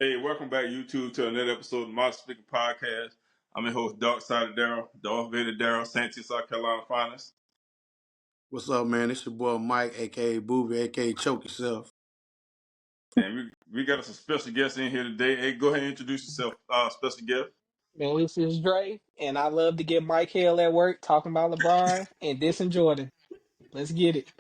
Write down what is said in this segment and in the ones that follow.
Hey, welcome back, YouTube, to another episode of the Modern Speaker Podcast. I'm your host, Dark Side of Darrell, Darth Vader Darrell, Santee, South Carolina finest. What's up, man? It's your boy Mike, aka Booby, aka Choke Yourself. And we got us a special guest in here today. Hey, go ahead and introduce yourself, special guest. Man, this is DRAE, and I love to get Mike Hill at work talking about LeBron and dissing Jordan. Let's get it.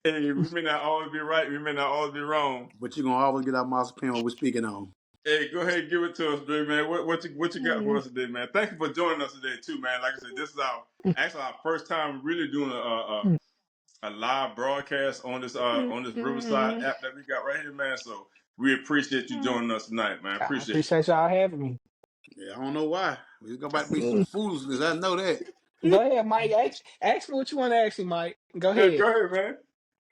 Hey, we may not always be right, we may not always be wrong. But you're gonna always get our mouse opinion what we're speaking on. Hey, go ahead and give it to us, Dre, man. What you got for us today, man? Thank you for joining us today, too, man. Like I said, this is our first time really doing a live broadcast on this Riverside app that we got right here, man. So we appreciate you joining us tonight, man. I Appreciate you. appreciate y'all having me. Yeah, I don't know why. It's about to be some foolishness. I know that. Go ahead, Mike. Ask me what you want to ask me, Mike. Go Yeah, ahead. go ahead, man.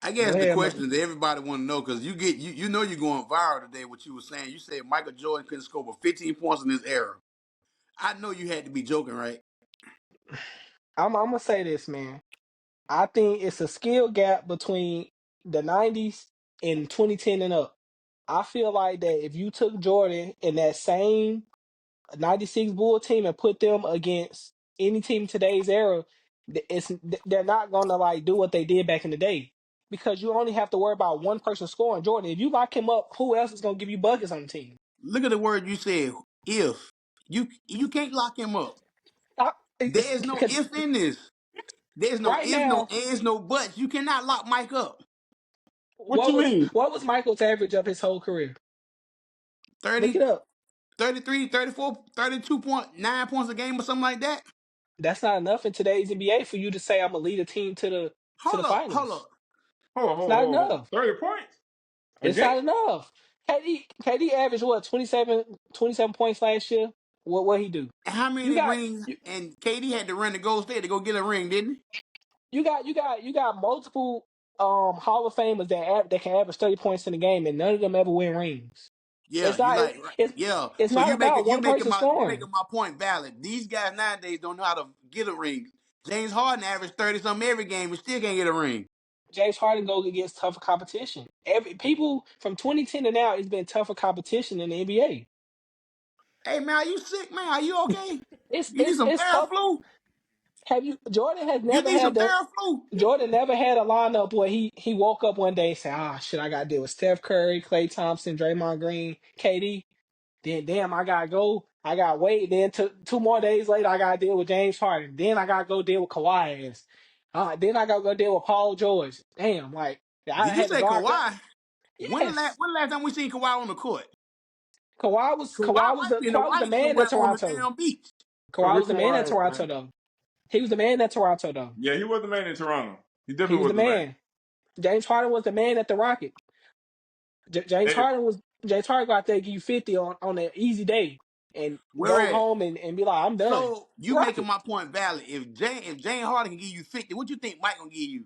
I Go guess the ahead, Mike. question that everybody want to know, because you know you're going viral today. What you were saying, you said Michael Jordan couldn't score but 15 points in this era. I know you had to be joking, right? I'm gonna say this, man. I think it's a skill gap between the '90s and 2010 and up. I feel like that if you took Jordan in that same '96 Bull team and put them against any team in today's era, they're not gonna like do what they did back in the day because you only have to worry about one person scoring. Jordan, if you lock him up, who else is gonna give you buckets on the team? Look at the word you said. If you can't lock him up. There is no Because if in this. There's no right if, no now, ands, no buts. You cannot lock Mike up. What you mean? what was Michael's average of his whole career? Look 30, it up. 33, 34, 32.9 points a game or something like that. That's not enough in today's NBA for you to say I'm gonna lead a team to the Hold up, hold finals. up. It's not Hold. enough. 30 points a It's game? not enough. KD averaged what 27 points last year. What he do? How You many got rings? you, And KD had to run to Gold State to go get a ring, didn't he? you got multiple Hall of Famers that can average 30 points in a game, and none of them ever win rings. Yeah, It's you not like right. it's Yeah. it's So not you about one person making scoring. my point valid. These guys nowadays don't know how to get a ring. James Harden averaged 30 something every game and still can't get a ring. James Harden go against tougher competition. Every people from 2010 to now, it's been tougher competition in the NBA. Hey man, are you sick, man? Are you okay? It's You need it's some it's tough. Theraflu? Have you Jordan has You never need had some the Theraflu? Jordan never had a lineup where he woke up one day and said, "Ah, shit, I got to deal with Steph Curry, Klay Thompson, Draymond Green, KD. Then, damn, I got to go. I got to wait. Then, two more days later, I got to deal with James Harden. Then, I got to go deal with Kawhi. Then, I got to go deal with Paul George. Damn, like, I Did you had to say guard that. Kawhi? Yes. When the last time we seen Kawhi on the court? Kawhi might be in the Kawhi was the white man at somewhere on the Toronto. damn beach. Kawhi Where was the man at Kawhi at, Toronto, man? though. He was the man at Toronto, though. Yeah, he was the man in Toronto. He He definitely was the was the man. man. James Harden was the man at the Rocket. James Hey, Harden was James Harden go out there and give you 50 on an easy day and Where go at? home and be like, I'm done. So you making Rocket. my point valid. If Jane Harden can give you 50, what you think Mike gonna give you?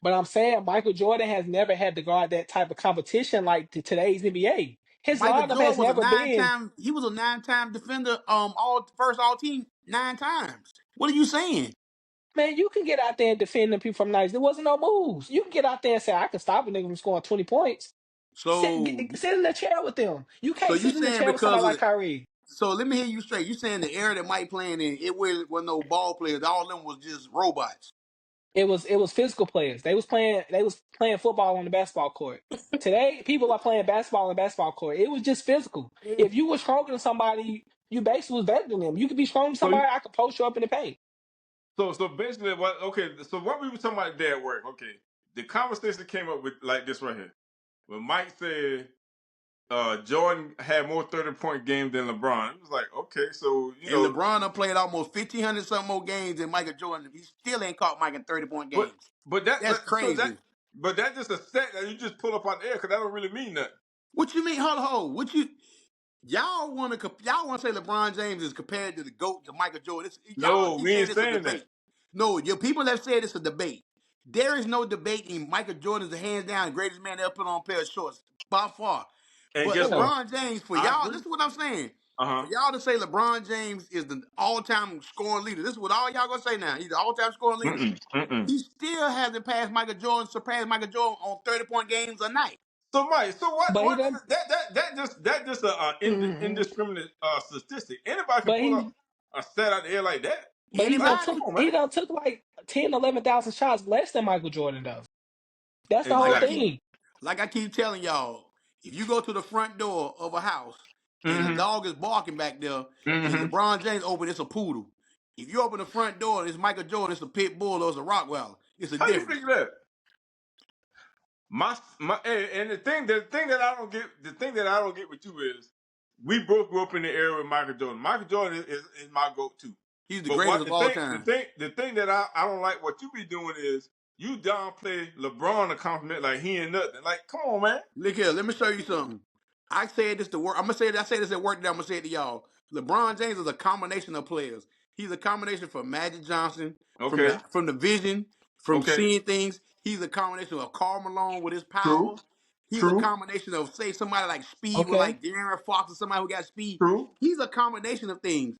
But I'm saying Michael Jordan has never had to guard that type of competition like today's NBA. His Michael lineup has Jordan was a never been, nine-time defender, all team 9 times. What are you saying? man, you can get out there and defend them people from nights. There wasn't no moves. You can get out there and say, I can stop a nigga from scoring 20 points. So Sit in the chair with them. You so can't you sit in the saying chair with somebody because like of Kyrie. so let me hear you straight. You saying the era that Mike playing in, it was no ball players, all of them was just robots. It was physical players. They was playing football on the basketball court. Today, people are playing basketball on the basketball court. It was just physical. If you were stronger than somebody, you basically was better than them. You could be stronger than so somebody. I could post you up in the paint. so basically, what? Okay, so what we were talking about today at work. Okay, the conversation came up with like this right here. When Mike said Jordan had more 30-point games than LeBron, it was like, okay, so And LeBron done played almost 1,500 some more games than Michael Jordan. He still ain't caught Mike in 30-point but games. but that That's but so that crazy. but that's just a stat that you just pull up on the air because that don't really mean nothing. What you mean? Hold on. Y'all want to say LeBron James is compared to the GOAT to Michael Jordan? Y'all No, keep we saying ain't it's a saying that. debate. No, your people have said it's a debate. There is no debate. In Michael Jordan is the hands down greatest man to ever put on a pair of shorts by far. And But guess what? LeBron James, for I y'all, agree. this is what I'm saying. Uh For y'all to say LeBron James is the all-time scoring leader, this is what all y'all gonna say now. He's the all-time scoring leader. huh. He still hasn't surpassed Michael Jordan on 30-point games a night. So Mike, so what? But he What doesn't. that just a indiscriminate statistic. Anybody can But pull he up a stat out the air like that. but he done Like, come took Anybody? on, man. he done took like 10, 11,000 shots less than Michael Jordan does. That's the Like whole I Exactly. keep thing. like I keep telling y'all, if you go to the front door of a house and the Mm-hmm. dog is barking back there and Mm-hmm. LeBron James open, it's a poodle. If you open the front door and it's Michael Jordan, it's a pit bull or it's a Rottweiler. It's a How you difference. figure that? My and the thing that I don't get with you is we both grew up in the era with Michael Jordan. Michael Jordan is my go-to. He's the But greatest what of all time. the thing that I don't like what you be doing is you downplay LeBron a compliment like he ain't nothing. Like, come on, man. Look here, let me show you something. I said this to work. I'm gonna say I say this at work today. I'm gonna say it to y'all. LeBron James is a combination of players. He's a combination from Magic Johnson, Okay. from the vision, from Okay. seeing things. He's a combination of Karl Malone with his True. power. He's a True. combination of say somebody like speed with Okay. like De'Aaron Fox or somebody who got speed. True. He's a combination of things.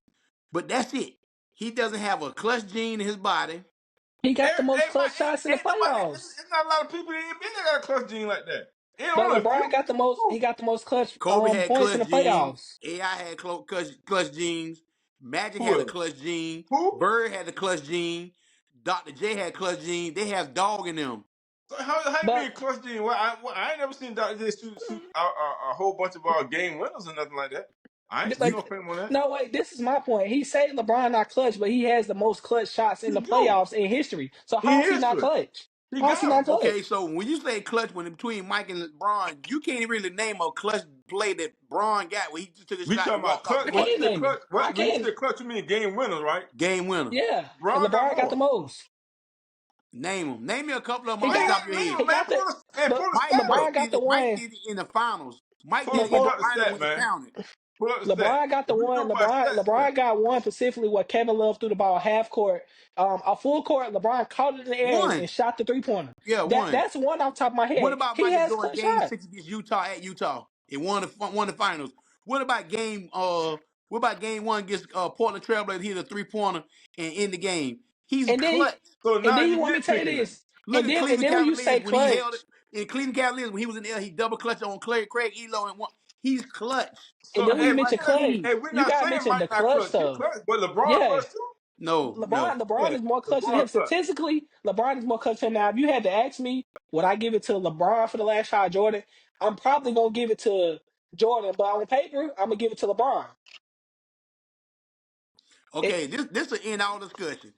But that's it. He doesn't have a clutch gene in his body. He got the most Hey, Mike, clutch shots in the ain't nobody. playoffs. It's not a lot of people that got a clutch gene like that. Ain't But only a LeBron few. got the most. He got the most clutch Kobe had points in clutch the genes. playoffs. AI had clutch genes. Magic Who had a else? clutch gene. Who? Bird had the clutch gene. Dr. J had clutch gene. They have dog in them. So how you But mean clutch gene? I ain't never seen Dr. J shoot a whole bunch of game winners or nothing like that. I ain't seen but no film on that. no wait, this is my point. He say LeBron not clutch, but he has the most clutch shots in He the do. playoffs in history. So In how is he not history, clutch? he How is he got not him. Okay, clutch? so when you say clutch when between Mike and LeBron, you can't really name a clutch play that Braun got where he just took a We shot talking and about walked off I the clutch. When you court. can say name it. clutch, I when you can. say clutch, you mean game winners, right? Game winner. Yeah, and Bron got LeBron got the more. most. Name them. Name me a couple of them He off We the ain't got top got of your name head. he 'em, man. got the Mike but Mike Stat Mike LeBron up. got did the it. Mike one. did it in the finals. Mike No, did it in Pull the up the finals stat, when it man. counted. Pull up the stat. LeBron got the If we one. go by stats, man. LeBron got one specifically where Kevin Love threw the ball half court, a full court. LeBron caught it in the air and One. shot the 3-pointer. Yeah, one. That's one off the top of my What head. about He Michael has Jordan clutch game shot. 6 against Utah at Utah? It won the finals. What about game one against Portland Trailblazers? He hit a 3-pointer and in the game. He's And then clutch. So and now then you you want me to tell you nitpicking it. this. Look at And Cleveland then when you say Cavaliers when he held it clutch, in Cleveland Cavaliers when he was in there, he double clutched on Craig Elo and one. He's clutch. and So then when you That's mention what clutch, he hey, is. we're you not gotta saying mention the Mike not clutch clutch. He stuff. clutch, but LeBron Yeah, clutch too. No. LeBron Yeah, is more clutch than him. LeBron clutch. Statistically, LeBron is more clutch than him. Now, if you had to ask me, would I give it to LeBron for the last shot, Jordan? I'm probably gonna give it to Jordan, but on paper, I'm gonna give it to LeBron. It, Okay, this will end all discussion.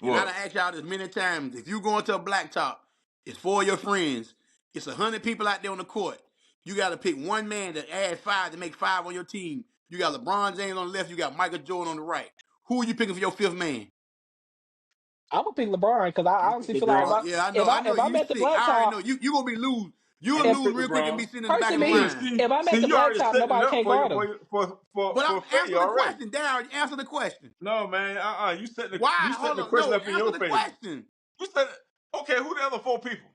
And I done What? asked y'all this many times. If you go into a blacktop, it's for your friends. It's 100 people out there on the court. You got to pick one man to add five to make five on your team. You got LeBron James on the left. You got Michael Jordan on the right. Who are you picking for your fifth man? I'm gonna pick LeBron because I I'm honestly feel like LeBron. Yeah, I know. I know if I'm you at the sick. I already blacktop, know. You gonna be lose. You'll I'm gonna if lose pick real quick and LeBron. be sitting in the back person of the me, line. See, if I'm at see, the you already blacktop, setting it nobody up can't guard him. But I'm for answer failure the already. question, Darryl. Answer the question. No, man. You Why? setting Hold the on. question No, up in answer your the favor. question. You said, okay, who the other four people?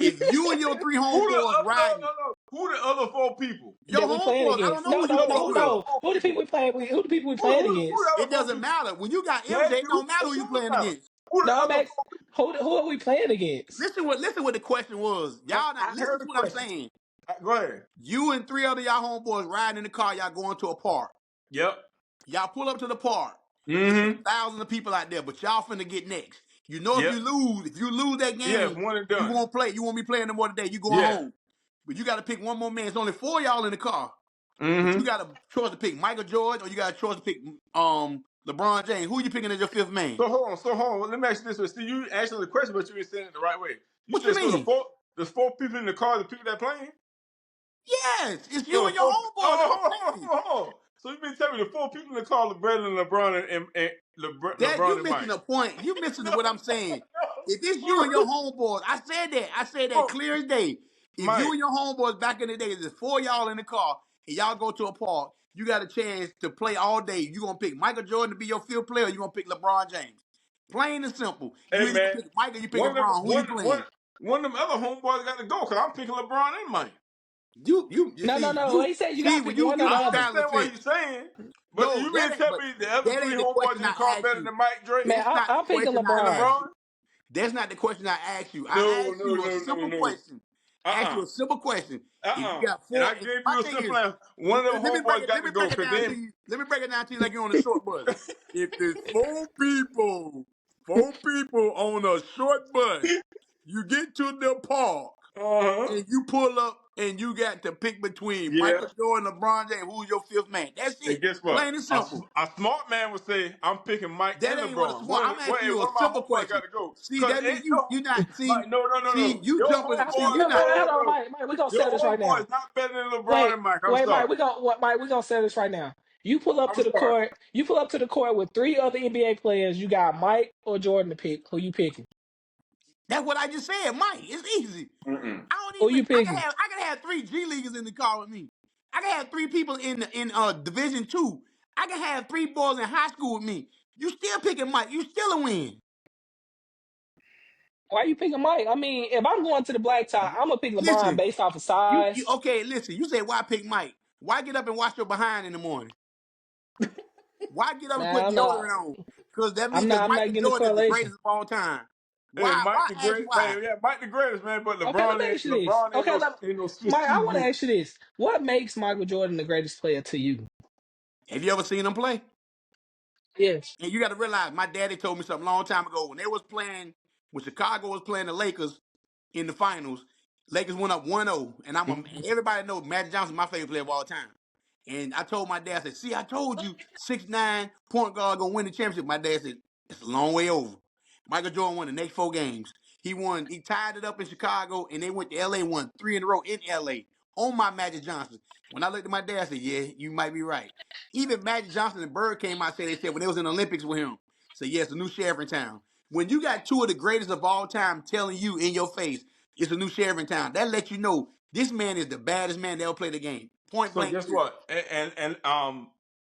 If you and your three Who the homeboys riding, no. Who the other four people? your That we playing homeboys, I don't against. know No, who you no, No, but no, who the picking. other no. four Who the people? people we playing? Who the people we Who, playing the against? other It four doesn't people? matter. When you got Yeah, MJ, it you. don't matter It who you sure playing matter. against. Who the No, I'm other asking, four people? who are we playing against? Listen what the question was. Y'all not I listen heard to the what I'm question. saying. Go ahead. You and three other y'all homeboys riding in the car, y'all going to a park. Yep. Y'all pull up to the park. It's Mm-hmm. thousands of people out there, but y'all finna get next. You know Yep. if you lose that Yeah, game, one and you done. won't play. You won't be playing no more today. You going Yeah. home. But you got to pick one more man. It's only four of y'all in the car. But you Mm-hmm. got a choice to pick Michael George or you got a choice to pick LeBron James. Who you picking as your fifth man? So hold on. Well, let me ask you this way. See, you answered the question, but you didn't say it the right way. You What you said so mean? there's four people in the car, the people that playing? Yes, it's So you the and your four homeboys that are playing. hold on. So you been telling me the four people in the car, LeBron and That LeBron you and missing Mike. the point. You missing No, what I'm saying. If it's you and no. your homeboys, I said that. I said that Bro, clear as day. If you Mike, and your homeboys back in the day, there's four of y'all in the car and y'all go to a park, you got a chance to play all day. You gonna pick Michael Jordan to be your fifth player, or you gonna pick LeBron James. Plain and simple. You hey either man, pick Michael, you pick one of them LeBron. Who you playing? one of them other homeboys got to go because I'm picking LeBron and Mike. You No, no, see, no. He said you gotta when pick one or you the the I other. straddle the understand what fence. you're saying, but No, you mean to tell but me the other that three ain't the homeboys question in the I car asked better you. than Mike Drake? Man, That's not the I'm picking question I And LeBron. asked you. LeBron? That's not the question I asked you. I No, asked no, you a no, no, simple no. question. ask you a simple question. If you got And four, I gave my you a thing simple is, answer. One of them homeboys got let to me go break it because down to then you. Let me break it down to you like you're on the short bus. If there's four people on a short bus, you get to the park and you pull up and you got to pick between yeah. Michael Jordan, LeBron James, who's your fifth man. That's And it. guess what? Plain and simple. A smart man would say, "I'm picking Mike That and ain't what a LeBron." smart. I'm One asking you a of my simple homeboys question. got to go See, because that means ain't no you not Mike. No, no, no, see no. you Your jumping. Wait, See, homeboy, you wait, not. wait, hold no, on, no. Mike. Mike, we're gonna Your settle this right homeboy now. is not better than LeBron Wait, and Mike. I'm wait, Mike, sorry. Mike, we're gonna settle this right now. You pull up I'm to the sorry. court. You pull up to the court with three other NBA players. You got Mike or Jordan to pick. Who you picking? That's what I just said, Mike. It's easy. Mm-mm. I don't Who even. you picking? I can have three G leaguers in the car with me. I can have three people in Division Two. I can have three boys in high school with me. You still picking Mike. You still a win. Why you picking Mike? I mean, if I'm going to the black tie, I'm gonna pick LeBron Listen, based off of you size. okay? Listen, you say why pick Mike? Why get up and wash your behind in the morning? Why get up and put Nah, deodorant on? Because that means because I'm not Michael getting the Jordan is the correlation. greatest of all time. Hey, Why? Mike Why the ask great why? man. Yeah, Mike the greatest man. But Okay, let me ask you this. LeBron Okay, ain't no Swiss Mike, I cheese want to man. ask you this. What makes Michael Jordan the greatest player to you? Have you ever seen him play? Yes. And you got to realize, my daddy told me something a long time ago when they was playing, when Chicago was playing the Lakers in the finals. Lakers went up 1-0, and everybody knows Magic Johnson my favorite player of all time. And I told my dad, I said, "See, I told you, 6'9" point guard gonna win the championship." My dad said, "It's a long way over." Michael Jordan won the next 4 games. He tied it up in Chicago, and they went to LA, won 3 in a row in LA on my Magic Johnson. When I looked at my dad, I said, "Yeah, you might be right." Even Magic Johnson and Bird came out and said when they was in the Olympics with him, said, "Yes, a new sheriff in town." When you got two of the greatest of all time telling you in your face it's a new sheriff in town, that lets you know this man is the baddest man that ever played the game. Point So blank guess period. what?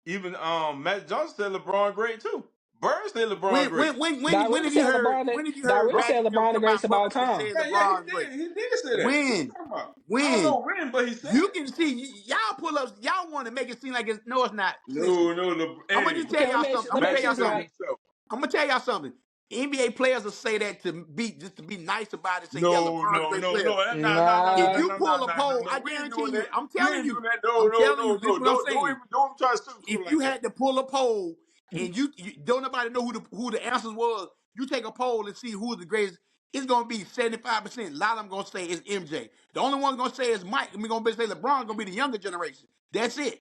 Even Matt Johnson said LeBron great too. Bird said LeBron great. Darrell said LeBron. when have you heard Darrell said Magic ever LeBron the come out greatest of all publicly time. say Yeah, yeah, LeBron's great? he did say that. What you When? talking about? I don't When? know when, but he said You it. can see y'all pull ups, y'all want to make it seem like it's no, it's not. Listen, No, no, I'm gonna hey, just tell Okay, y'all something. I'm gonna tell Magic y'all this, said it something. Mike. himself. I'm gonna tell y'all something. NBA players will say that to be just to be nice about it. Say, yeah, No, LeBron's a no, great no, player. no. Nah, nah, nah, If nah, nah, Nah. you nah, nah, pull a nah, nah, poll, nah. I We ain't guarantee doing you. that. We ain't doing that. No, I'm no, telling you. no, Listen no. what I'm Don't saying. even don't try to sugarcoat If like you that. had to pull a poll and you don't nobody know who the answers was, you take a poll and see who's the greatest. It's gonna be 75%. A lot of them gonna say it's MJ. The only one gonna say is Mike, and we're gonna say LeBron gonna be the younger generation. That's it.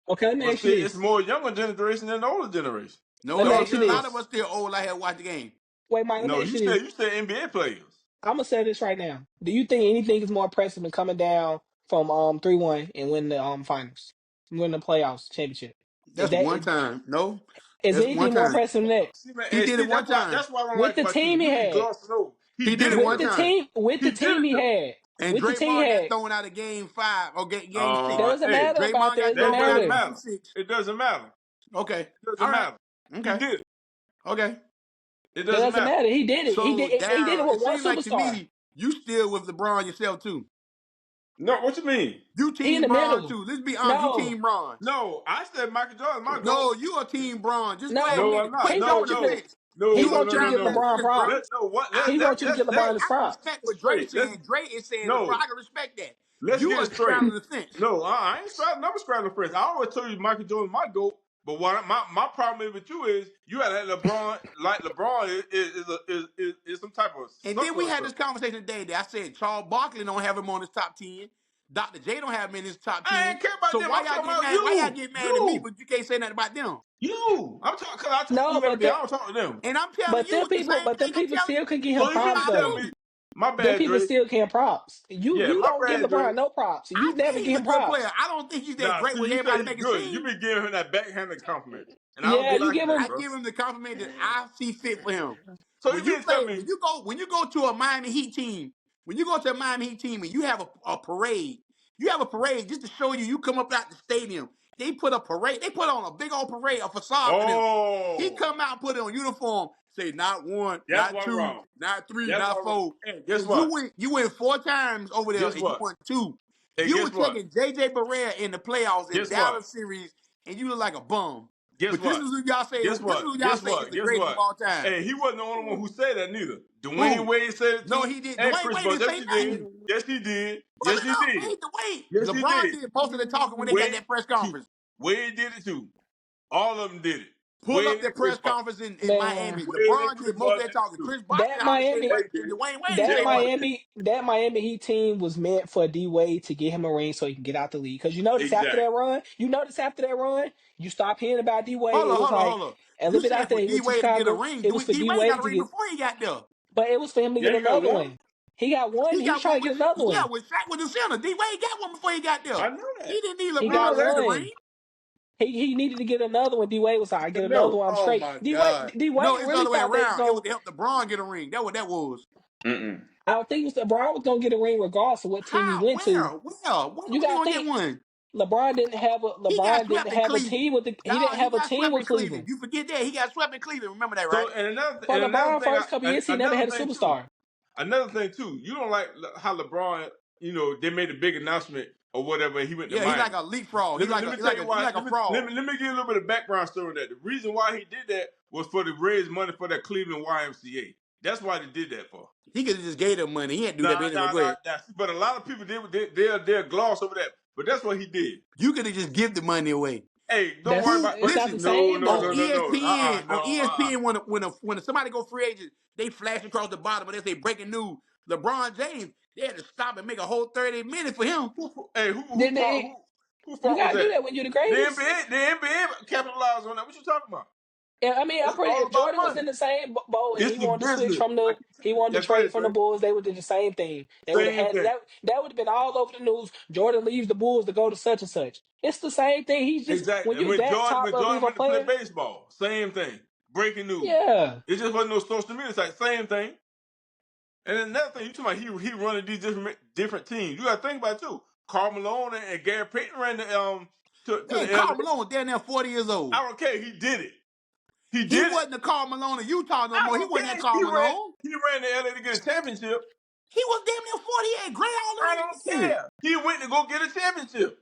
Okay, let me Well, ask you see, it's this. more younger generation than the older generation. No, Let it me That's ain't. ask what you I'm It's a telling lot you. of this. us still old. I had to watch the game. Wait, Mike, let me No, ask you this. you said NBA players. I'm gonna say this right now. Do you think anything is more impressive than coming down from 3-1 and win the finals, win the playoffs championship? Is That's that one time. No, is that's one anything more time. impressive than that? See, man, He did it see, one time. that's why I don't With like the about you. team he You be had, glossing over. He He did did it it with one though. the time. team, with He the did team it he though. had, And with the team he Draymond got had. thrown out of game 5 or game 6. Doesn't Hey, matter about Draymond that. got It doesn't thrown it out doesn't in matter. game matter. 6. It doesn't matter. Okay. It doesn't All right. matter. He Okay. did it. Okay. It doesn't Doesn't matter. matter. He did it. So He did it Darrell, with it one seems like to superstar. me you still with LeBron yourself too. No, what you mean? You He in team the Bron middle. too. Let's be honest. You No, team Bron. No, I said Michael Jordan, my GOAT. No, you are team Bron. Just go ahead and no. No, admit I'm it. not. Quit He No, jumping wants the you to. no, fence. no, He You no, was wants no, you to no, trying give to no. LeBron fence, bro. Let props. no what I He wants you to give LeBron his can props. respect get what Dre straight. saying. Dre is saying LeBron. No, I can respect that. let's You get are it straight. straddling the fence. No, I ain't never straddling the fence. I always told you Michael Jordan my GOAT. But what my problem with you is you had that LeBron like LeBron is some type of And then sucker we or had this something. conversation today that I said Charles Barkley don't have him on his top 10. Dr. J don't have him in his top I 10. ain't care about So them. why I'm y'all talking get about mad? Why y'all you. get mad at me, You. but you can't say nothing about them? You. I'm talking because I talk to No, you every but day. the, I don't talk to them. And I'm telling you the same but them thing I'm people telling still you. can give him So you mean props to tell though. me, You. my Them bad, people Dre. still can props. Yeah, You my don't give bad, Dre. LeBron no props. I You never think he's give a him good player. props. I don't think he's that Nah, great see, where you say everybody he's make it good. You seem. be giving him that backhanded compliment, and I don't Yeah, be you liking give that, I him. bro. give him the compliment that I see fit for him. So you mean to tell me, When you go to a Miami Heat team, when you go to a Miami Heat team and you have a parade, you have a parade just to show you come up out the stadium. They put a parade. They put on a big old parade, a facade for them. He oh, come out and put it on uniform. Say not one, that's not one two, wrong. not three, That's not one wrong. four. Hey, guess And you what? went. You went 4 times over there, Guess and you what? won 2. Hey, You guess were what? taking JJ Barea in the playoffs in Guess what? Dallas series, and you look like a bum. Guess But this what? is what y'all say. Guess This is what? what y'all Guess say is what? the Guess greatest of what? all time. Hey, he wasn't the only one who said that neither. Dwayne Who? Wade said it No, too. he did. And Dwayne Chris Wade Bosh. didn't Yes, say he did. nothing. Yes, he did. Brother, Yes, he no, did. wait, wait. Yes, he LeBron did. did most of the talking when they got Wade that press too. conference. Wade did it too. All of them did it. Pull up Wade their and Chris press Bosh. conference in Man, Miami. Wade and LeBron Chris did most of Bosh that did it talking. too. Chris Bosh that hardly say Miami much. Wade did it. Dwayne Wade didn't that say Jay much. Wade did Miami that Miami Heat team was meant for D Wade to get him a ring so he can get out the league. Because it. Exactly. you notice after that run, you stop hearing about D Wade. Hold It on, was hold on, like hold on. a little You bit said after for he D went to Wade to get a Chicago. ring. It was for D D Wade got Wade a to ring get, before he got there. but it was for him to Yeah, get he got another one. one. He got one. He He was got trying one to get with another one. when Shaq was the center. D Wade got one before he got there. I know He that. didn't need He We LeBron know got to get that. the one. ring. He needed to get another one. D Wade was like, I I get another know. one. I'm Oh straight. my God. D No, Wade it's the really other way thought they was around. It was going. to help LeBron get a ring. That's what that was. Mm-mm. I don't think it was LeBron was gonna get a ring regardless of what team he How? went Where? to. Where? Why You was he gotta gonna get think one? LeBron Swept didn't in have a Cleveland. team with he didn't Dog, he have a got team swept with in Cleveland. Cleveland. You forget that. He got swept in Cleveland. Remember that, So right? For and LeBron first couple I, years, he never another had a thing too. superstar. Another thing too. You don't like how LeBron. They made a big announcement or whatever. He went to Yeah, he like Miami. a leapfrog. Let me tell you He why. like a frog. Let me give you a little bit of background story on that. The reason why he did that was for to raise money for that Cleveland YMCA. That's why they did that for. He could have just gave them money. He had to do that. But anyway, go ahead. But a lot of people they'll gloss over that. But that's what he did. You could have just give the money away. Hey, don't worry That's about. Who? it's But not the Listen, same on though. ESPN, No. when somebody go free agent, they flash across the bottom and they say breaking news. LeBron James, they had to stop and make a whole 30 minutes for him. Hey, Then they, who you fault was gotta do that? that when you're the The greatest. NBA capitalized on that. What you talking about? Yeah, I mean, I'm It's pretty. all If about Jordan was money. in the same boat and It's he the wanted to switch business. from I the, keep he telling you. wanted Yeah, to go trade ahead, from the Dre. Bulls, they would do the same thing. They would have Same had thing. that would have been all over the news. Jordan leaves the Bulls to go to such and such. It's the same thing. He's just Exactly. when And you're that top When elite Jordan of a went to play player. baseball, same thing. Breaking news. Yeah, It just wasn't no social media site. Same thing. And then another thing, you talking about he running these different teams. You got to think about it too. Karl Malone and Gary Payton ran the to Man, the LA. Karl Malone was down there 40 years old. I don't care. He did it. He He did it. wasn't the Karl Malone of Utah no I more. He don't wasn't that care. Karl Malone. He ran to LA to get a championship. He was damn near 40. He had gray all I over don't his head. care. He went to go get a championship.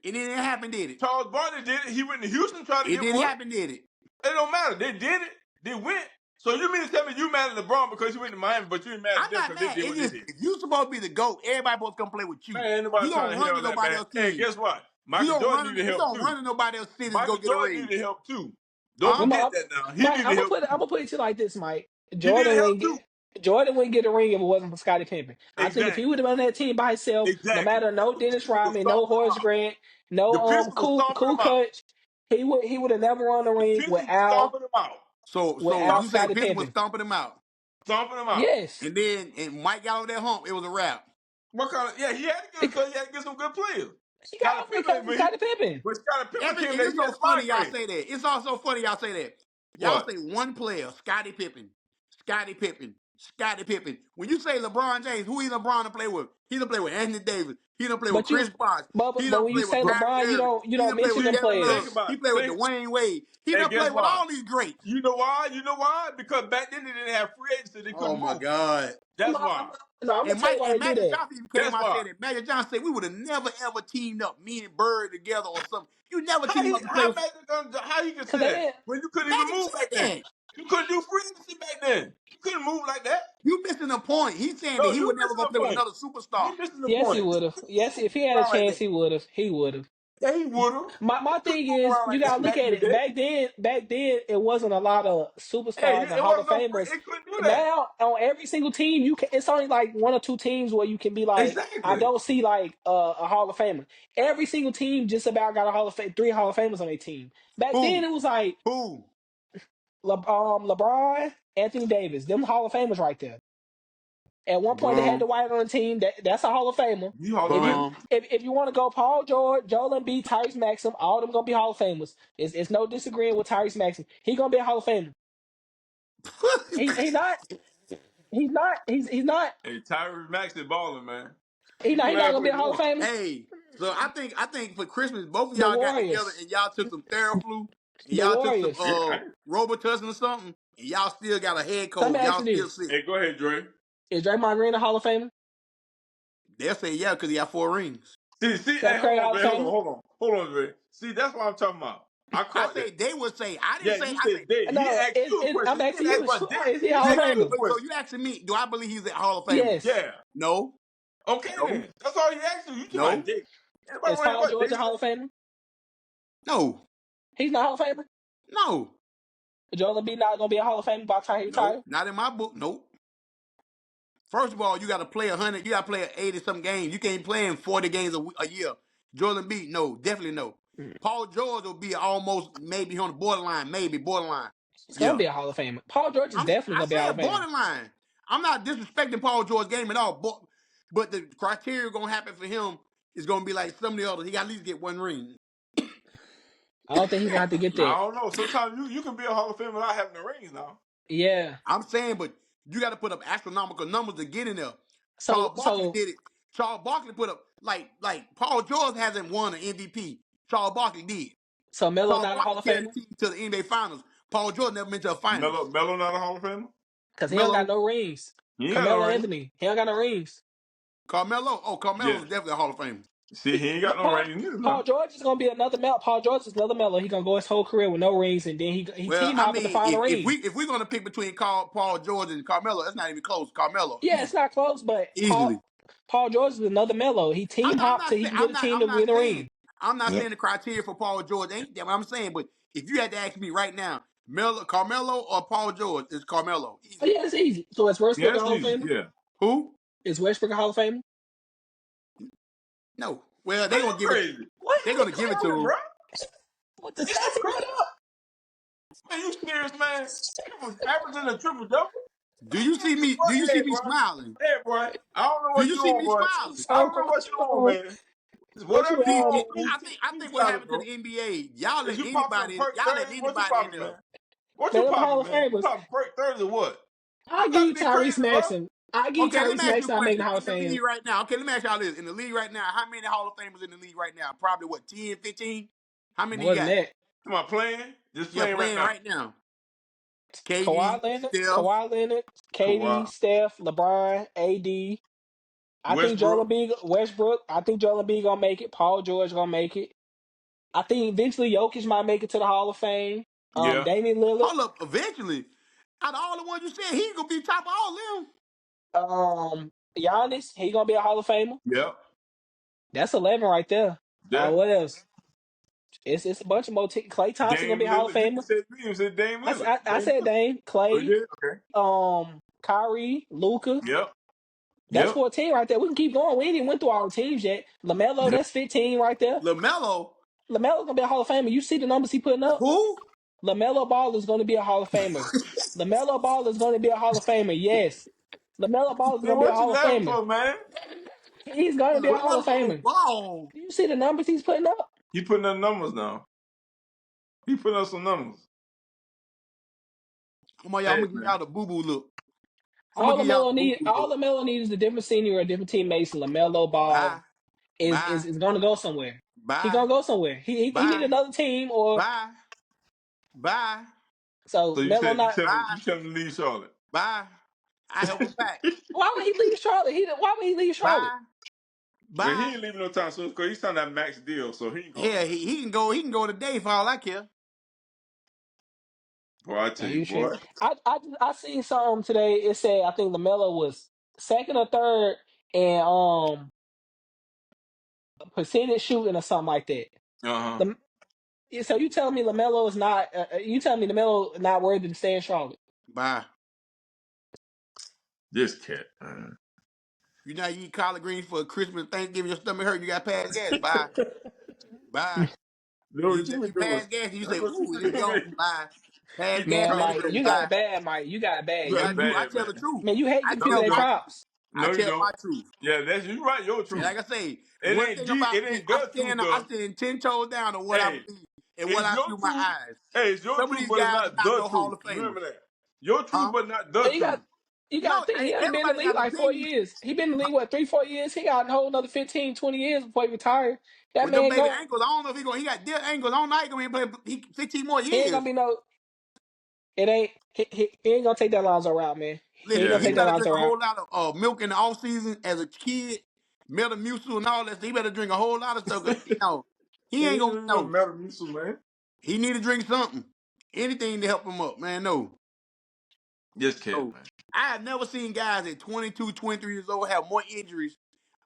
It didn't happen, did it? Charles Barkley did it. He went to Houston trying to It get didn't one. happen, did it? It don't matter. They did it. They went. So you mean to tell me you mad at LeBron because he went to Miami, but you ain't mad at I'm them not because they mad. did It's what they just did? if you supposed to be the GOAT, everybody supposed to come play with you. Man, ain't You nobody trying don't to run hear to all that, nobody man. else's Hey, team. guess what? You Michael don't Jordan run. needed You help don't too. run to nobody else's city to go Michael get a Jordan ring. needed help too. Don't Huh? forget that now. He Mike, needed help I'm too. gonna put it to you like this, Mike. He needed help too. Jordan wouldn't get a ring if it wasn't for Scottie Pippen. I think if he Exactly. would have been on that team by himself, no Exactly. matter no The Dennis Pistons was Rodman, no stomping him Horace out. Grant, The no Pistons was stomping cool him out. coach, he would have never run the The ring Pistons was stomping him out. So without you say the Scottie Pistons was Pippen. stomping him out, Stomping him out. Yes, and Mike got over that hump. It was a wrap. What kind of? Yeah, he had to get because because he had to get some good players. he got Scottie over because Pippen, of Scottie Pippen. when Scottie Pippen came And there, it's he had so a funny y'all migraine. say that. It's also funny y'all say that. Y'all What? say one player, Scottie Pippen, Scottie Pippen, Scottie Pippen. When you say LeBron James, who he LeBron to play with? He don't play with Anthony Davis. He don't play with But you, Chris Bosh. He but don't when you play with say Kyrie LeBron, Irving. you He don't don't play mention with them See, Kevin think Love. players. about He it. played with Dwayne Wade. He Hey, done guess played with what? all these greats. You know why? You know why? Because back then they didn't have free agency. They Oh couldn't my move. God. That's why. No, I'm gonna And tell you Mike why and they do Magic that. Johnson even came That's out and why. said that. Magic Johnson said we would have never ever teamed up, me and Bird together or something. You never team up to play with How you can Because say they that didn't. when you couldn't even Magic move said back then? that. You couldn't do free agency back then. You couldn't move like that. You missing the point. He's saying that No, he you would never missing go the play with point. another superstar. You missing the Yes, he point. would have. You Yes, if he couldn't move had a around like chance, that. he would have. He would have. Yeah, he would have. My Couldn't thing move is, around you like gotta that look back in at the it. day. Back then, it wasn't a lot of Hey, superstars and it Hall of wasn't no free. Famers. It couldn't do that. Now, on every single team, you can. It's only like one or two teams where you can be like, I Exactly. don't see like a Hall of Famer. Every single team just about got a Hall of Fame, three Hall of Famers on their team. Back then, Who? it was like Who? LeBron, Anthony Davis, them Hall of Famers right there. At one point, they had Bum. the White on the team. That's a Hall of Famer. You Hall of If you Fame. Bum. if you want to go Paul George, Joel Embiid, Tyrese Maxey, all of them gonna be Hall of Famers. It's no disagreeing with Tyrese Maxey. He gonna be a Hall of Famer. He not. He's not. Hey, Tyrese Maxey balling, man. He's Who not had gonna be put a him Hall of on? Famer. Hey, so I think for Christmas, both of The y'all got together Warriors. and y'all took some Theraflu and The y'all took some Warriors. Yeah. Robitussin or something, and y'all still got a head Let me cold. ask Y'all you still this: sick. Hey, go ahead, Dre. Is Draymond Green a Hall of Famer? They'll say yeah because he got 4 rings. See. Hey, Steph Curry Hall of Famer? hold on, Dre. See, that's what I'm talking about. I I caught that. say they would say. I didn't Yeah, say. you I said say. they. He No, asked you a I'm question. He asking didn't ask you, about Dick. is he a Hall of Dick asked you Famer? a So question. you asking me? Do I believe he's a Hall of Famer? Yes. Yeah. No. Okay No. then. That's all he asked you. You talking about No. Dick. Anybody Is want to hear Paul about George Dick? a Hall of Famer? No. He's not a Hall of Famer. No. Joel Embiid not gonna be a Hall of Famer by the time he Nope. retires. Not in my book. Nope. First of all, you got to play 100. You got to play 80 some games. You can't play in 40 games a year. Joel Embiid, no, definitely no. Paul George will be almost maybe on the borderline, maybe borderline. He's gonna Yeah, be a Hall of Famer. Paul George is definitely I gonna be a Hall said of Famer. borderline. I'm not disrespecting Paul George's game at all, but the criteria gonna happen for him is gonna be like some of the others. He got to at least get one ring. I don't think he's gonna have to get I that. don't know. Sometimes you can be a Hall of Famer without having the rings now. Yeah. I'm saying, but you got to put up astronomical numbers to get in there. So Charles Barkley so did it. Charles Barkley put up like Paul George hasn't won an MVP. Charles Barkley did. so Melo Charles not a Hall Barkley of carried Famer the team to the NBA Finals. Paul George never been to a finals. Melo not a Hall of Famer. because he don't got Melo, no rings. He ain't got no Carmelo ring. Anthony, he don't got no rings. Carmelo. Oh, Yeah. Carmelo's definitely a Hall of Fame. See, he ain't got no Paul ring neither Paul now. George is gonna be another Melo. Paul George is another Melo. He gonna go his whole career with no rings, and then he Well, team I hopping to mean, find a ring. if we're gonna pick between Paul George and Carmelo, that's not even close. Carmelo, Yeah, it's easily, not close, but easily. Paul George is another Melo. He team hopped till he can get a team to win a ring. I'm not Yeah. saying the criteria for Paul George ain't that what I'm saying, but if you had to ask me right now, Carmelo or Paul George, it's Carmelo, Oh easily. yeah, it's easy. So it's Yeah, Westbrook a that's Hall of easy. Famer? Yeah. Who? Is Westbrook a Hall of Famer? No. Well, Man, you crazy. What they're you gonna give it to clowning, him. bro? What the You stats crazy? going up? Man, you serious, man? Averaging a triple double? Do you see me? Do you see Hey, me boy. smiling? Hey, boy. I don't know Do what you you see on, me boy. smiling? I don't know what you on, man. What you Whatever you See, on, man, I keep think what styling, happened to bro. the NBA, y'all Is let you popping a anybody, perk y'all let 30? What you anybody in popping, there. man? What you Man, them Hall popping, of man? You Famers. popping perk 30 or what? I You give got to you be crazy, Tyrese bro. Maxson. I give you Okay, let Tyrese me ask you Maxson a not making the question. Hall of In the Fame. league right now, okay, let me ask y'all this. In the league right now, how many Hall of Famers in the league right now? Probably what, 10, 15? How many you More than got? that. Am I playing? Just Yeah, playing right playing now. right now. KD, Steph. Kawhi Leonard, KD, Kawhi. Steph, LeBron, AD. I think Joel Westbrook. Embiid, Westbrook. I think Joel Embiid gonna make it. Paul George gonna make it. I think eventually Jokic might make it to the Hall of Fame. Yeah. Damian Lillard. Hold up, eventually. Out of all the ones you said, he gonna be top of all them. Giannis, he gonna be a Hall of Famer. Yeah. That's 11 right there. Yeah. What else? It's a bunch of more. Clay Thompson gonna Dame be a Hall of Lillard. Famer. You said Dame Lillard. I Dame said Lillard. Dame, Oh, you Clay, did? Okay. Kyrie, Luca. Yep. That's Yep. 14 right there. We can keep going. We ain't even went through all the teams yet. LaMelo, Yep. that's 15 right there. LaMelo, LaMelo's gonna be a Hall of Famer. You see the numbers he putting up? who? LaMelo Ball is gonna be a Hall of Famer. LaMelo Ball is gonna be a Hall of Famer. Yes. LaMelo Ball is Man, gonna be a what you Hall of laughing Famer. for, man? He's gonna be a Hall of LaMelo Famer. Ball. Do you see the numbers he's putting up? He putting up numbers now. He putting up some numbers. Come on, y'all. I'm Hey, gonna give man. y'all the boo-boo look. I'm gonna All give y'all LaMelo the need, boo-boo all look. LaMelo needs is a different senior or a different teammates. And LaMelo Ball Bye. Bye. is gonna go somewhere. He Bye. gonna go somewhere. He need Bye. another team or Bye. Bye. so So you Melo said not. Bye. you tell him to leave Charlotte. Bye. I help him back. Why would he leave Charlotte? Why would he leave Charlotte? Bye. Well, he Bye. ain't leaving no time soon because he's signed that max deal, so he ain't going Yeah, nowhere. he can go today for all I care. Boy, I Are tell you, you boy. tripping? I seen something today. It said I think LaMelo was second or third and percentage shooting or something like that. Uh huh. Lam- so you telling me LaMelo is not? You telling me LaMelo not worthy to stay in Charlotte? Bye. This cat. Man. You now you eat collard greens for Christmas, Thanksgiving, your stomach hurt, you got pass gas. Bye. Bye. Know You what you been pass doing? gas and you say, That's what you ooh, been this doing, young. man. Bye. Pass Keep the gas Man, and let truck it Mike, go. straight. you got Bye. it bad, Mike. You got it bad. Well, You I got do. I bad, tell man. the truth. Man, you hate I giving people tell their my props. I No, you tell don't. my truth. Yeah, that's you right. Your And truth. like I say, It one ain't thing G. about It me, ain't the truth I though. stand 10 toes down on what I Hey, believe and what it's I your see with my truth. eyes. Hey, it's your Some of truth, these but it's guys are not not the no Hall truth. of Famers. Remember that. Your truth, Huh? but not the And truth. you got No, to think he only been in the everybody league got like 4 opinions. years. He been in the league what 3-4 years. He got a whole another 15, 20 years before he retire. That With them man baby go. ankles, I don't know if he got dead ankles. I don't know how he gonna play 15 more He ain't years. gonna be no. It ain't. He ain't gonna take that Lonzo route, man. He ain't Listen, gonna Yeah, he take that better Lonzo drink a route. whole lot of milk in the off season as a kid, Metamucil and all that. So he better drink a whole lot of stuff. 'Cause, he he ain't ain't gonna even no no. Metamucil, man. He need to drink something. Anything to help him up, man. No. Just kid, No. man. I have never seen guys at 22, 23 years old have more injuries.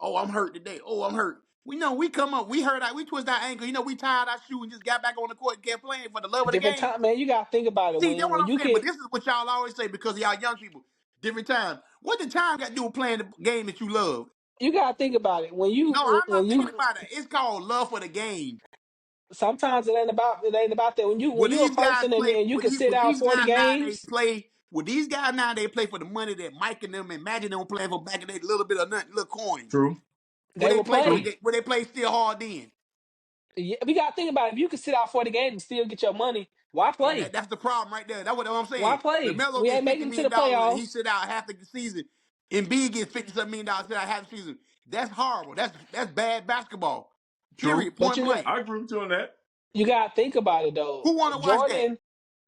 Oh, I'm hurt today. Oh, I'm hurt. We know we come up, we hurt, we twist our ankle. You know, we tied our shoe and just got back on the court and kept playing for the love of the Different game. time, man. You gotta think about it See, that's what when I'm you saying. But can. this is what y'all always say because y'all young people. Different time. What the time got to do with playing the game that you love? You gotta think about it No, I'm when not thinking you. about it. It's called love for the game. Sometimes it ain't about that. When Would you a these guys person play? and you can sit Would out these 40 guys nowadays games, play? Would these guys nowadays play for the money that Mike and them imagine them playing for back in the day, little bit of nothing, little coins? True. Would they they will play for the play. game? Would they play still hard then? Yeah, we gotta think about it. If you can sit out 40 games and still get your money, why Yeah, play? that's the problem right there. That's what I'm Why saying. play? LaMelo We gets ain't $50 making it to million the and he playoffs. sit out half the season. Embiid gets $57 million sit out half the season. That's horrible. That's bad basketball. True. Period. But Point blank. I agree with you on that. you gotta think about it though. Who want to watch that?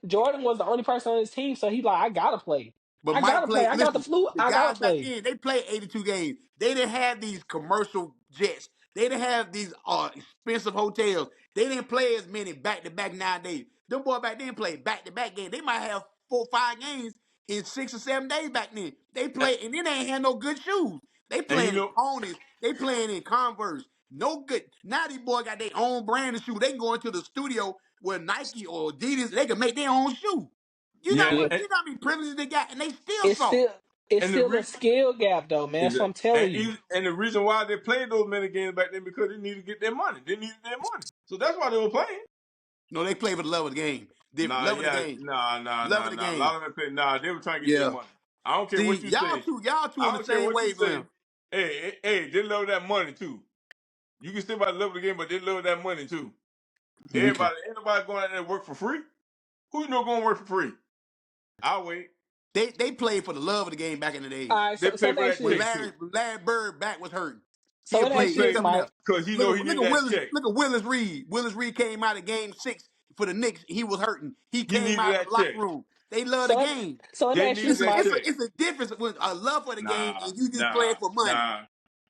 Jordan was the only person on his team, so he like, I gotta play. But I Mike gotta play. played. I got the Listen, flu. the I gotta guys back play. then they played 82 games. They didn't have these commercial jets. They didn't have these expensive hotels. They didn't play as many back to back nowadays. Them boys back then played back to back games. They might have 4 or 5 games in 6 or 7 days back then. They play and then they ain't had no good shoes. They And you playing in know, ponies. They playing in Converse. No good. Now these boys got their own brand of shoe. They can go into the studio where Nike or Adidas. They can make their own shoe. You know yeah, Yeah, what? You know how many privileges they got, and they still it's soft. still it's and the still a re- skill gap though, man. is That's what it, I'm telling you. and the reason why they played those many games back then because they needed to get their money. They needed their money, so that's why they were playing. No, they play for the love of the game. Different. Nah, Love of the yeah, game. Love of the nah. A game. lot of them play. Nah, they were trying to get their Yeah. money. I don't care See, what you say. y'all two I on the don't care same what you wavelength. say. Hey, they love that money too. You can still by the love of the game, but they love that money too. Okay. Ain't nobody going out there to work for free. Who you know going to work for free? I'll wait. They played for the love of the game back in the All days. right, They so pay let me for ask that you When check this. too. Larry Bird back was hurting. So He'll let me play ask you this, 6 7 Mike. minutes. Cause he Look know at he look need at that Willis. check. Look at Willis Reed. Willis Reed came out of game 6 for the Knicks. He was hurting. He He came needed out of that the locker check. room. They love the So game. let me They ask you needed this, Listen, that Mike. check. it's a difference with a love for the game Nah, and you just playing nah, for money. nah,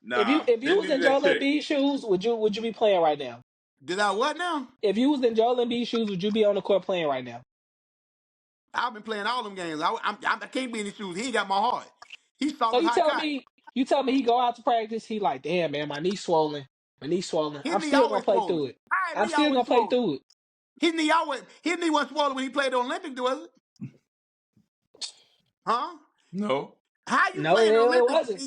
nah. If you They was in needed that Joel check. Embiid's shoes, would you be playing right now? Did I what now? If you was in Joel Embiid's shoes, would you be on the court playing right now? I've been playing all them games. I can't be in his shoes. He ain't got my heart. He's So soft as hot cotton. you tell me he go out to practice, he like, damn man, my knee's swollen. My knee's swollen. His I'm knee still gonna always play swollen. through it. How his I'm knee still always gonna play swollen? through it. His knee wasn't swollen when he played the Olympics, was it? Huh? No. How you No, play in the it Olympics? wasn't.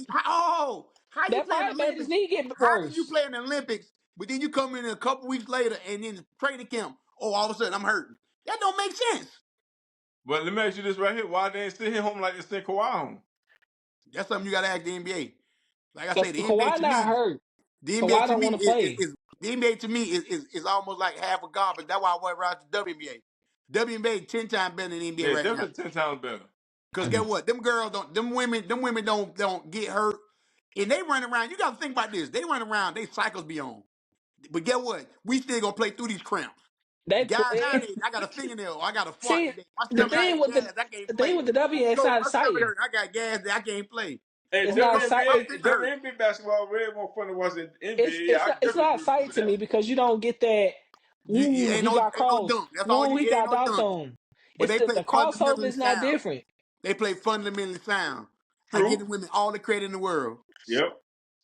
How you That play in the probably made his Olympics? knee get How can you worse. play in the Olympics, but then you come in a couple weeks later and then training camp? Oh, all of a sudden I'm hurting. That don't make sense. But let me ask you this right here. Why they ain't still hit home like they sent Kawhi home? That's something you got to ask the NBA. Like I say, Because the NBA Kawhi to not me, hurt. the NBA Kawhi to don't me want to play. is the NBA to me is almost like half a garbage. That's why I went around to WNBA. WNBA 10 times better than the NBA Yeah, right now. definitely 10 times better. Cause get what? Them women don't get hurt. And they run around. You gotta think about this. They run around, they cycles be on. But get what? We still gonna play through these cramps. They Guys play. nowadays, I got a fingernail, I got a fart See, today. My the stomach got thing with gas, I can't the thing play. with the WNBA, it's Coach, not my stomach exciting. hurt, I got gas, I can't play. Hey, It's Oh, not my exciting. finger hurt. WNBA basketball way more fun than watch the It's NBA. Yeah, it's I not, it's definitely not agree with you exciting with to me that. because you don't get that. You Ooh, he got ain't no crossed. dunk. That's all Ooh, you he ain't got no dunked dunk. on. But It's they the play crossover fundamentally is not sound. different. They play fundamentally sound. I give True. the women all the credit in the world. Yep.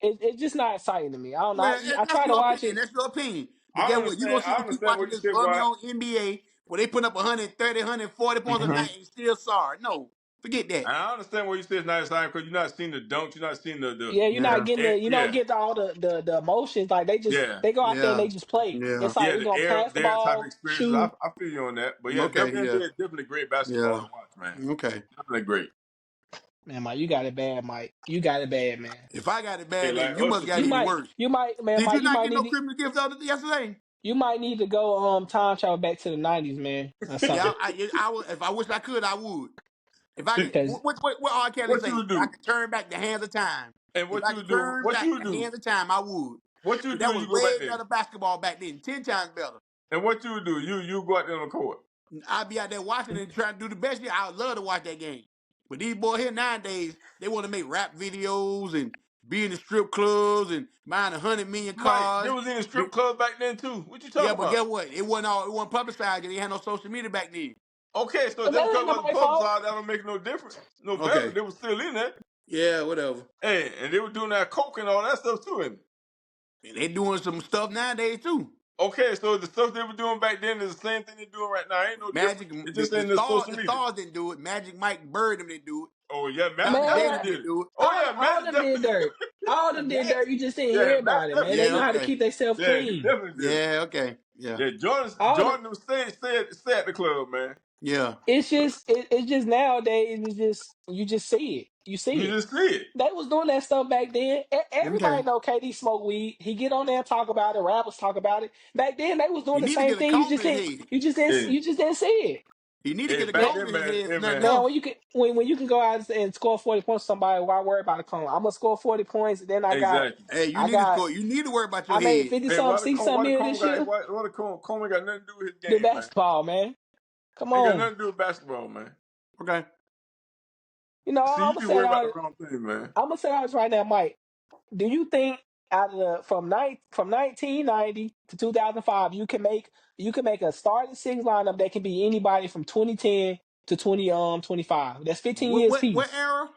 It's just not exciting to me. I don't know. Well, I that's try to your watch opinion. it. That's your opinion. But I get what? You're understand. going to sit I and keep understand watching what you this said, bummy boy. on NBA where they put up 130, 140 points a And night and still sorry. No, forget that. I understand what you said. It's not exciting because you're not seeing the dunks. You're not seeing Yeah, you're not Yeah, getting you don't yeah, get all the emotions. Like yeah, they go out there and yeah, they just play. yeah. It's like yeah. we're gonna pass the Their type of ball, experiences. shoot. I feel you on that. But yeah, Okay, WNBA yeah, is definitely great basketball yeah. to watch, man. Okay. Definitely great. Man, Mike, you got it bad, Mike. You got it bad, man. If I got it Hey, bad, like then you must Usher got it You too. even might, worse. man, Did you Mike. not get no Christmas gift yesterday? You might need to go time travel back to the '90s, man, or Yeah, something. I would. If I wish I could, I would. If I could, Because what R. Kelly What say? you If would I do? could turn back the hands of time. And If what I you would could do? turn What you back would the do? hands of time, I would. What you would But do? that When was you go back way there. better basketball back then. 10 times better. And what you would do? You go out there on the court. I'd be out there watching and trying to do the best. I would love to watch that game. But these boys here nowadays, they want to make rap videos and be in the strip clubs and buying 100 million Mike, cars. there was in the strip clubs back then too. What you Yeah, talking but about? guess what? It wasn't publicized. They had no social media back then. Okay, so But just that because ain't it wasn't nobody's fault. publicized, that don't make no difference, no better. Okay. They were still in there. Yeah, whatever. Hey, and they were doing that coke and all that stuff too. And And they doing some stuff nowadays too. okay, so the stuff they were doing back then is the same thing they're doing right now. Ain't no Magic, difference. It's just in the the social media. stars didn't do it. Magic Mike Bird them didn't do it. Oh yeah, Magic Dr. Man, J definitely did didn't it. do it. Oh yeah, all Magic them did definitely. dirt. All them did dirt. You just didn't Yeah, hear Magic about it, man. definitely They did Yeah, know it. how to okay. keep themselves Yeah, he clean. definitely did it. Yeah, okay. Yeah. Yeah, All the, Jordan stay at the club, man. Yeah. it's just nowadays. It's just you just see it. You see You it. just see it. They was doing that stuff back then. Okay. Everybody know KD smoke weed. He get on there and talk about it. Rappers talk about it. Back then they was He doing the need to same get a thing. You comb just in his didn't. head. Hey, You just didn't see it. He need to hey, get a back Man, comb then, in his man. head, if Hey, nothing man. man, else. when you can go out and score 40 points to somebody, why worry about a cone? I'm gonna score 40 points. Then Exactly. Hey, you I need to got score. You need to worry about your I made head. 50 Man, something, 60 something million this year. why the Coleman got nothing to do with his The game, man? basketball, man. Come Ain't got on. nothing to do with basketball, man. Okay. You know, See, I'm you gonna be say worried about all the wrong thing, man. I'm gonna say all this right now, Mike. Do you think out of from 1990 to 2005, you can make a starting six lineup that can be anybody from 2010 to 2025. That's 15 years What piece. era?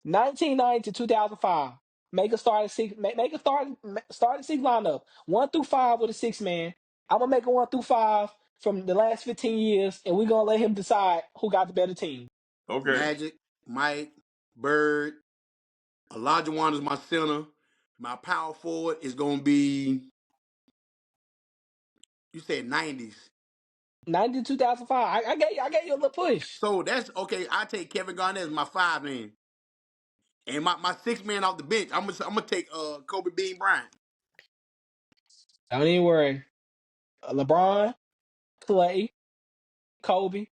1990 to 2005. Make a starting six. Make a starting six lineup 1 through 5 with a 6 man. I'm gonna make a 1 through 5 from the last 15 years, and we're gonna let him decide who got the better team. Okay. Magic, Mike, Bird, Elijah Wan is my center. My power forward is gonna be, you said 90s. 90 to 2005. I gave you a little push. So that's okay. I take Kevin Garnett as my 5 man. And my 6 man off the bench, I'm gonna take Kobe Bean Bryant. Don't even worry. LeBron, Clay, Kobe,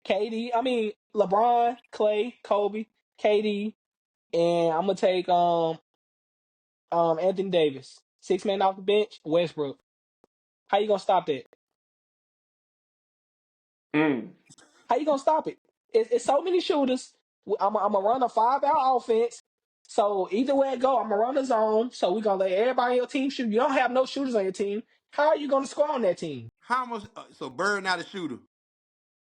KD. I mean LeBron, Clay, Kobe, KD, and I'm gonna take Anthony Davis. 6 man off the bench, Westbrook. How you gonna stop that? Mm. How you gonna stop it? It's so many shooters. I'm gonna run a 5-out offense. So either way it go, I'm gonna run a zone. So we're gonna let everybody on your team shoot. You don't have no shooters on your team. How are you gonna score on that team? How much? So Bird not a shooter.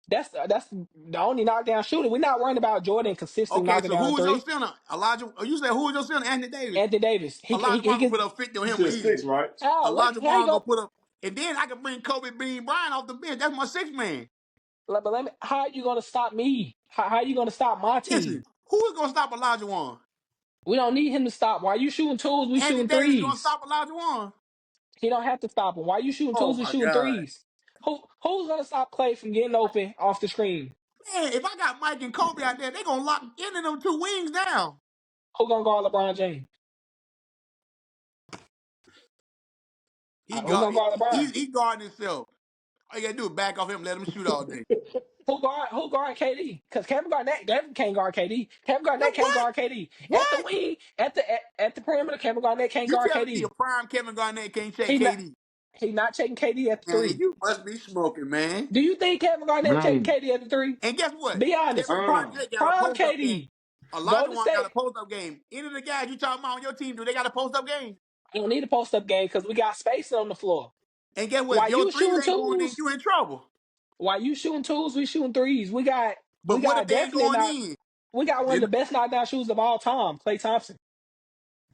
That's the only knockdown shooter. We're not worrying about Jordan consistently Okay, knocking so down a who is your three. center? Elijah. You said who is your center? Anthony Davis. Anthony Davis. Elijah He Wan gonna can. put up 50 on You him said easy. 6, right? Elijah How you Wan gonna gonna? put up, and then I can bring Kobe Bean Bryant off the bench. That's my 6 man. But let me. How are you gonna stop me? How are you gonna stop my Listen, team? who is gonna stop Elijah Wan? We don't need him to stop. Why you shooting twos? We Anthony shooting Davis is gonna threes. stop Elijah Wan. He don't have to stop him. Why you shooting Oh twos? We my shooting God. threes. Who's gonna stop Clay from getting open off the screen? Man, if I got Mike and Kobe out there, they gonna lock in them 2 wings down. Who gonna guard LeBron James? He Who got gonna guard LeBron? he guarding himself. All you gotta do is back off him, let him shoot all day. Who guard KD? Because Kevin Garnett Devin can't guard KD. Kevin The Garnett can't what? guard KD. At the What? wing, at the perimeter, Kevin Garnett can't You guard telling me a KD. prime Kevin Garnett can't check He not KD? he not checking KD at the Man, three. you must be smoking, man. Do you think Kevin Garnett checking Mm. KD at the three? And guess what? Be honest. Kevin Mm. Garnett got a Prime post-up game. KD. Elijah Golden Wan got a State. post-up game. Any of the guys you talking about on your team, do they got a post-up game? I don't need a post up game because we got space on the floor. And guess what? Why If your you threes shooting ain't going in, twos? you in trouble. Why you shooting twos? We shooting threes. We But what if got they ain't definitely going not. in? We got one of Then the best knockdown shooters of all time, Klay Thompson,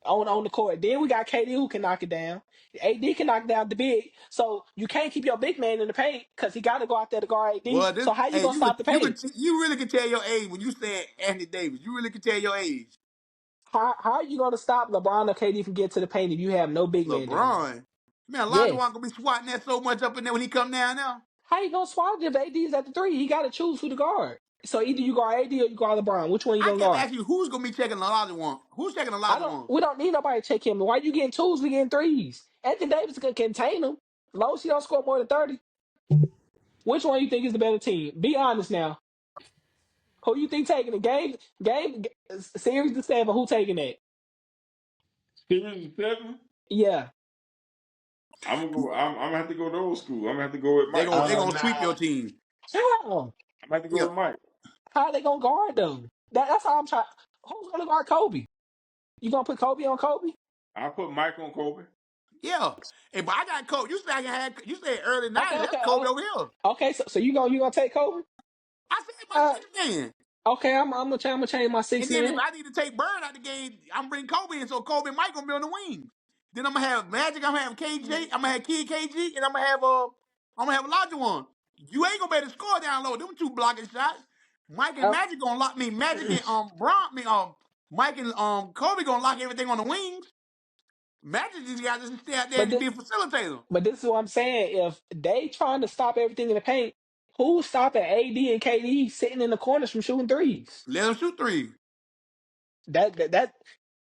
on the court. Then we got KD who can knock it down. AD can knock down the big. So you can't keep your big man in the paint because he got to go out there to guard AD. well, this So how you hey, gonna stop the paint? you really can tell your age when you said Anthony Davis. You really can tell your age. How are you gonna stop LeBron or KD from getting to the paint if you have no big man down there? LeBron. Man, Elijah Yes. Wan gonna be swatting that so much up in there when he come down now. How you gonna swap if AD's at the three? He got to choose who to guard. So either you guard AD or you guard LeBron. Which one you I gonna kept guard? asking you who's gonna be checking Elijah Wan. Who's checking I Elijah don't. Wan? We don't need nobody to check him. Why you getting twos? We getting threes. Anthony Davis can contain him. As long as he don't score more than 30. Which one you think is the better team? Be honest now. Who you think taking the series to 7? Who taking that? Series of 7. Yeah. I'm gonna have to go to old school. I'm gonna have to go with They Mike. gonna sweep Nah. your team. How? I'm gonna have to go Yeah. with Mike. How are they gonna guard them? That's how I'm trying. Who's gonna guard Kobe? You gonna put Kobe on Kobe? I put Mike on Kobe. Yeah. Hey, but I got Kobe. You said I can have. You said early Okay, '90s. okay, That's Kobe over here. okay. So you gonna take Kobe? I said my Uh, six man. okay. I'm gonna change my And six then if man. I need to take Bird out the game, I'm bringing Kobe in. So Kobe and Mike gonna be on the wing. Then I'm gonna have Magic. I'm gonna have KJ. I'm gonna have Kid KG, and I'm gonna have Elijah one. You ain't gonna be able to score down low. Them two blocking shots. Mike and Uh, Magic gonna lock me. Magic and Mike and Kobe gonna lock everything on the wings. Magic just got to stay out there but and this, be a facilitator. but this is what I'm saying. If they trying to stop everything in the paint, who's stopping AD and KD sitting in the corners from shooting threes? Let them shoot three. That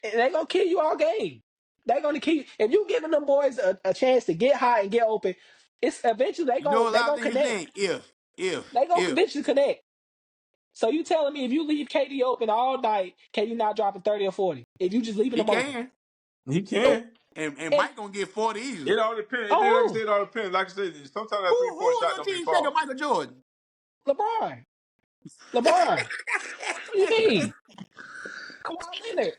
they gonna kill you all game. They gonna kill you. If you giving them boys a chance to get high and get open, it's eventually You know a they lot of gonna things you're connect. saying. If They gonna if eventually connect. So you telling me if you leave KD open all night, can you not dropping 30 or 40? If you just leaving he them open. can, He And, can. and and Mike gonna get 40 It easily. all depends. Like I said, oh it all depends. Like I said, sometimes Who that who 3-point on shot your don't be team second far. Michael Jordan? LeBron. LeBron. What do you mean? Kawhi Leonard.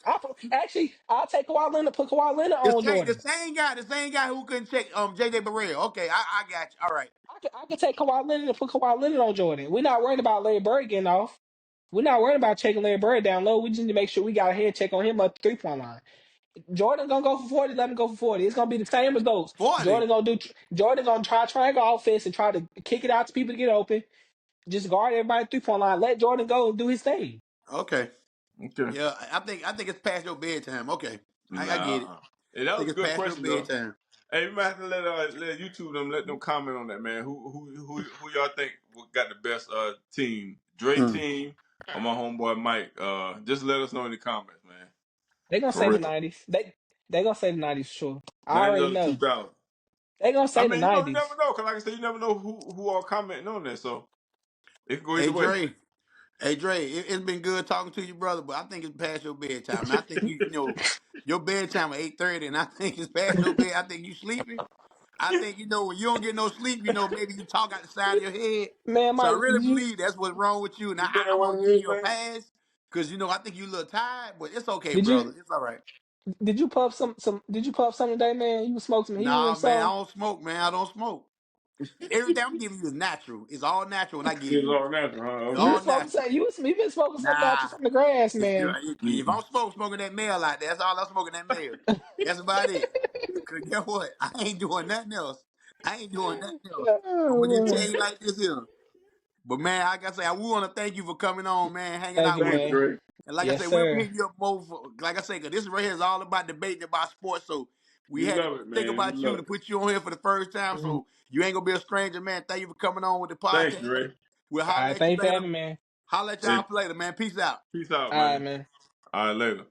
Actually, I'll take Kawhi Leonard, put Kawhi Leonard The on same, the Jordan. same guy, the same guy who couldn't check JJ Barrell. Okay, I got you. All right. I could take Kawhi Leonard and put Kawhi Leonard on Jordan. We're not worried about Larry Bird getting off. We're not worried about checking Larry Bird down low. We just need to make sure we got a head check on him at the 3-point line. Jordan gonna go for 40, let him go for 40. It's gonna be the same results. 40. Jordan gonna try triangle offense and try to kick it out to people to get open. Just guard everybody at 3-point line. Let Jordan go and do his thing. Okay. Okay. Yeah, I think it's past your bedtime. Okay. I get it. Nah. Hey, that I was think a it's good past your question though. bedtime. Hey, we might have to let YouTube let them comment on that, man. Who y'all think got the best team? DRAE Mm. team or my homeboy Mike? Just let us know in the comments, man. They gonna For say the real. 90s. They gonna say the 90s for sure. I 90s already or the know. 2000s. They gonna I say the mean, you 90s. never know. Cause like I said, you never know who all commenting on that. So it can go Hey either way. Dre. Hey Dre, it's been good talking to you, brother, but I think it's past your bedtime. And I think you know your bedtime at 8:30, and I think it's past your bed. I think you sleeping. I think when you don't get no sleep, maybe you talk out the side of your head. Man, So I Mike, really believe that's what's wrong with you. And You think that I'm what gonna it give is, you a man? pass because I think you a little tired, but it's okay, did brother. you It's all right. did you puff some did you puff some today, man? You smoked some heat Nah, or man, I something? don't smoke, man. I don't smoke. Everything I'm giving you is natural. It's all natural when I give It's you. all natural, huh? It's You Okay. been all smoking natural. some you been smoking some natural Nah. from the grass, man. If I'm smoking that mail out there, that's all I'm smoking that mail. That's about it. Cause guess what? I ain't doing nothing else. I ain't doing nothing else. I'm gonna just tell Oh, you like this here. But man, like I say, I want to thank you for coming on, man, hanging thank out you, with Thanks, me. man. Dre. And like I Yes, said, we'll sir. hit you up more. Like I say, cause this right here is all about debating about sports. So we We had to love it, think man. We about you love to it. put you on here for the first time. Mhm. So you ain't gonna be a stranger, man. Thank you for coming on with the Thanks, podcast. Dre. We'll All holler right, at you thank you for later. having me, man. Holler at Hey, y'all later, man. Peace out. peace out, All right, man. man. All right, later.